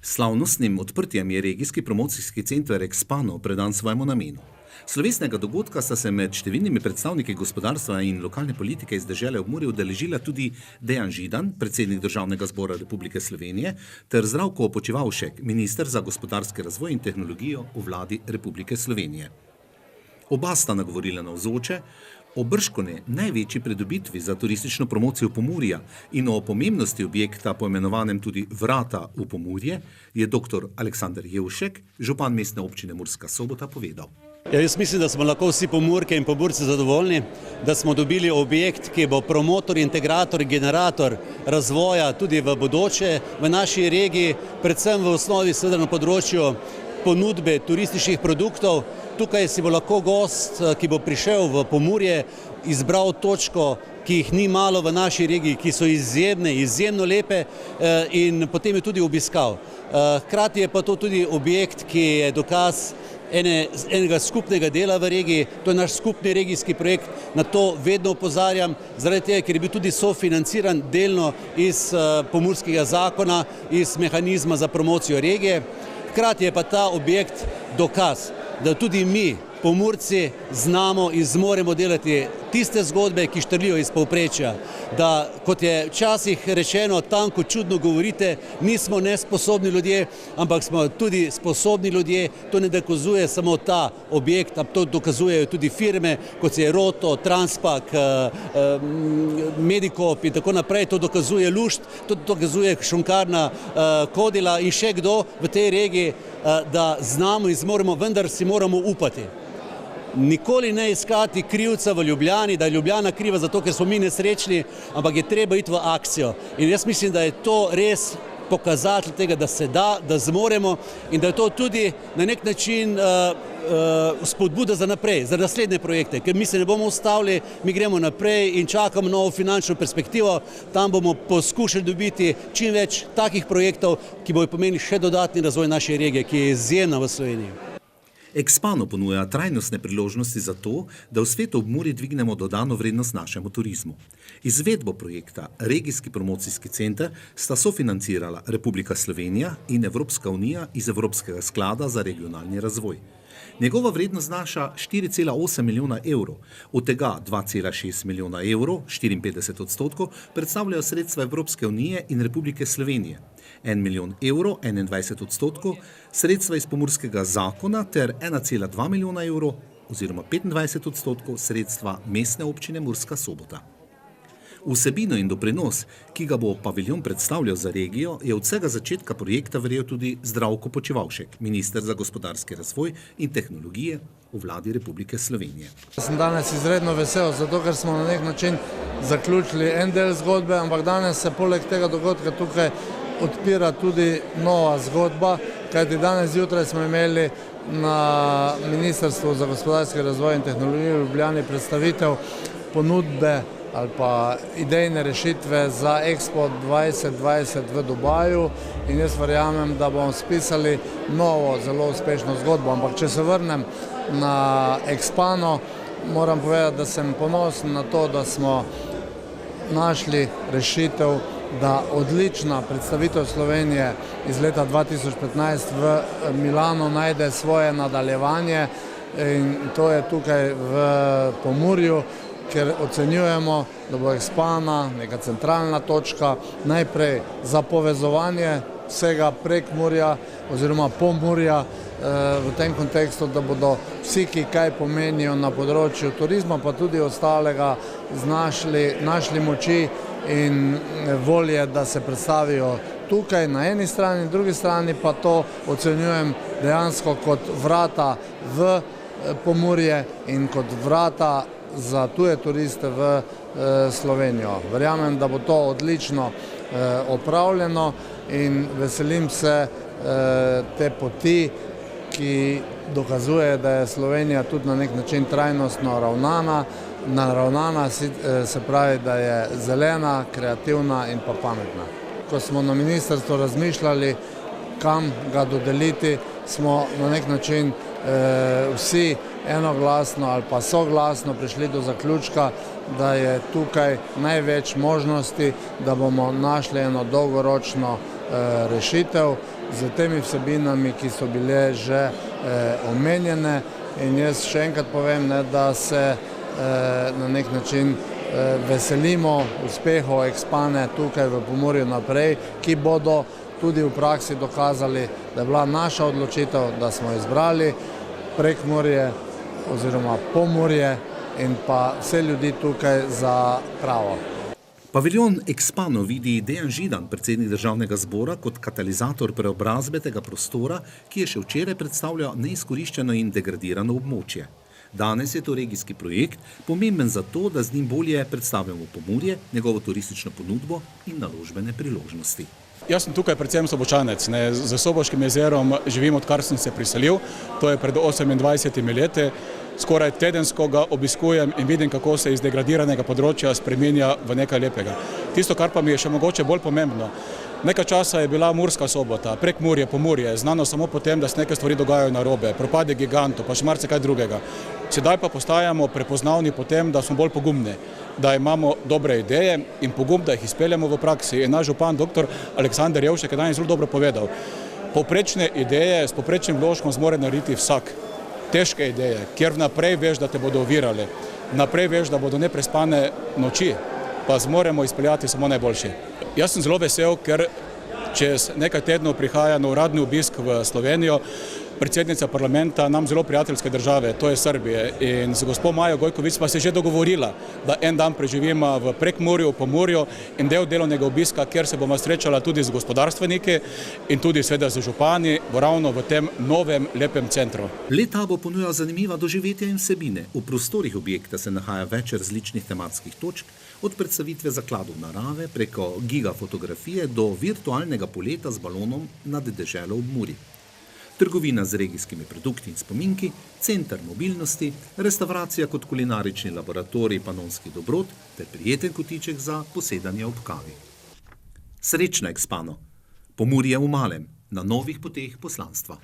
Slavnostnim odprtjem je regijski promocijski center Expano predan svojemu namenu. Slovesnega dogodka sta se med številnimi predstavniki gospodarstva in lokalne politike iz dežele ob Muri udeležila tudi Dejan Židan, predsednik Državnega zbora Republike Slovenije, ter Zdravko Počivalšek, minister za gospodarski razvoj in tehnologijo v vladi Republike Slovenije. Oba sta nagovorila navzoče o bržkone največji pridobitvi za turistično promocijo Pomurja in o pomembnosti objekta, poimenovanem tudi Vrata v Pomurje, je dr. Aleksander Jevšek, župan mestne občine Murska Sobota, povedal. Jaz mislim, da smo lahko vsi Pomurke in Pomurci zadovoljni, da smo dobili objekt, ki bo promotor, integrator, generator razvoja tudi v bodoče v naši regiji, predvsem v osnovi seveda na področju ponudbe turističnih produktov. Tukaj si bo lahko gost, ki bo prišel v Pomurje, izbral točko, ki jih ni malo v naši regiji, ki so izjemno lepe in potem je tudi obiskal. Hkrati je pa to tudi objekt, ki je dokaz enega skupnega dela v regiji, to je naš skupni regijski projekt, na to vedno opozarjam, zaradi tega, ker je bil tudi sofinanciran delno iz Pomurskega zakona, iz mehanizma za promocijo regije. Hkrati je pa ta objekt dokaz, da tudi mi, Pomurci, znamo in zmoremo delati tiste zgodbe, ki štrlijo iz povprečja. Da, kot je včasih rečeno, tanko čudno govorite, nismo nesposobni ljudje, ampak smo tudi sposobni ljudje. To ne dokazuje samo ta objekt, ampak to dokazujejo tudi firme, kot je Roto, Transpak, Medikop in tako naprej. To dokazuje Lušt, to dokazuje Šunkarna Kodila in še kdo v tej regiji, da znamo in zmoremo, vendar si moramo upati. Nikoli ne iskati krivca v Ljubljani, da je Ljubljana kriva zato, ker smo mi nesrečni, ampak je treba iti v akcijo. In jaz mislim, da je to res pokazatelj tega, da se da, da zmoremo in da je to tudi na nek način spodbuda za naprej, za naslednje projekte, ker mi se ne bomo ustavili, mi gremo naprej in čakamo novo finančno perspektivo, tam bomo poskušali dobiti čim več takih projektov, ki bojo pomenili še dodatni razvoj naše regije, ki je izjemna v Sloveniji. Expano ponuja trajnostne priložnosti za to, da v svetu ob Muri dvignemo dodano vrednost našemu turizmu. Izvedbo projekta Regijski promocijski center sta sofinancirala Republika Slovenija in Evropska unija iz Evropskega sklada za regionalni razvoj. Njegova vrednost znaša 4,8 milijona evrov, od tega 2,6 milijona evrov, 54%, predstavljajo sredstva Evropske unije in Republike Slovenije. 1 milijon evrov, 21%, sredstva iz Pomurskega zakona ter 1,2 milijona evrov oziroma 25% sredstva mestne občine Murska Sobota. Vsebino in doprinos, ki ga bo paviljon predstavljal za regijo, je od vsega začetka projekta verjel tudi Zdravko Počivalšek, minister za gospodarski razvoj in tehnologije v vladi Republike Slovenije. Sem danes izredno vesel, zato ker smo na nek način zaključili en del zgodbe, ampak danes se poleg tega dogodka tukaj odpira tudi nova zgodba, kajti danes zjutraj smo imeli na Ministrstvu za gospodarski razvoj in tehnologijo v Ljubljani predstavitev ponudbe ali pa idejne rešitve za Expo 2020 v Dubaju in jaz verjamem, da bomo spisali novo, zelo uspešno zgodbo. Ampak če se vrnem na Expano, moram povedati, da sem ponosen na to, da smo našli rešitev, da odlična predstavitev Slovenije iz leta 2015 v Milanu najde svoje nadaljevanje in to je tukaj v Pomurju, ker ocenjujemo, da bo Expana neka centralna točka najprej za povezovanje vsega prek Murja oziroma Pomurja v tem kontekstu, da bodo vsi, ki kaj pomenijo na področju turizma, pa tudi ostalega, našli moči in volje, da se predstavijo tukaj na eni strani, na drugi strani pa to ocenjujem dejansko kot vrata v Pomurje in kot vrata za tuje turiste v Slovenijo. Verjamem, da bo to odlično opravljeno in veselim se te poti, ki dokazuje, da je Slovenija tudi na nek način trajnostno naravnana, se pravi, da je zelena, kreativna in pa pametna. Ko smo na ministrstvu razmišljali, kam ga dodeliti, smo na nek način vsi enoglasno ali pa soglasno prišli do zaključka, da je tukaj največ možnosti, da bomo našli eno dolgoročno rešitev z temi vsebinami, ki so bile že omenjene. In jaz še enkrat povem, da se na nek način veselimo uspehov Expane tukaj v Pomurju naprej, ki bodo tudi v praksi dokazali, da je bila naša odločitev, da smo izbrali Prekmurje oziroma Pomurje in pa vse ljudi tukaj za pravo. Paviljon Expano vidi Dejan Židan, predsednik Državnega zbora, kot katalizator preobrazbe tega prostora, ki je še včeraj predstavljal neizkoriščeno in degradirano območje. Danes je to regijski projekt, pomemben zato, da z njim bolje predstavljamo Pomurje, njegovo turistično ponudbo in naložbene priložnosti. Jaz sem tukaj predvsem Sobočanec. Z Soboškim jezerom živim, odkar sem se priselil, to je pred 28 leti. Skoraj tedensko ga obiskujem in vidim, kako se iz degradiranega področja spreminja v nekaj lepega. Tisto, kar pa mi je še mogoče bolj pomembno, nekaj časa je bila Murska Sobota, Prekmurje, Pomurje, znano samo po tem, da se neke stvari dogajajo narobe, propade gigantov, pa še marsikaj drugega. Sedaj pa postajamo prepoznavni po tem, da smo bolj pogumni, da imamo dobre ideje in pogum, da jih izpeljemo v praksi. In naš župan, dr. Aleksander Jevšek, je danes zelo dobro povedal. Povprečne ideje s povprečnim vložkom zmore narediti vsak. Težke ideje, kjer vnaprej veš, da te bodo ovirali, vnaprej veš, da bodo neprespane noči, pa zmoremo izpeljati samo najboljši. Jaz sem zelo vesel, ker čez nekaj tednov prihaja na uradni obisk v Slovenijo predsednica parlamenta nam zelo prijateljske države, to je Srbije. In z gospo Majo Gojković pa se že dogovorila, da en dan preživimo v Prekmurju, Pomurju in del delovnega obiska, kjer se bomo srečala tudi z gospodarstveniki in tudi seveda z župani, ravno v tem novem lepem centru. Le-ta bo ponujal zanimiva doživetja in vsebine. V prostorih objekta se nahaja več različnih tematskih točk, od predstavitve zakladov narave preko gigafotografije do virtualnega poleta z balonom nad deželo ob Muri. Trgovina z regijskimi produkti in spominki, center mobilnosti, restauracija kot kulinarični laboratorij panonskih dobrot ter prijeten kotiček za posedanje ob kavi. Srečno Expano! Pomurje v malem, na novih poteh poslanstva.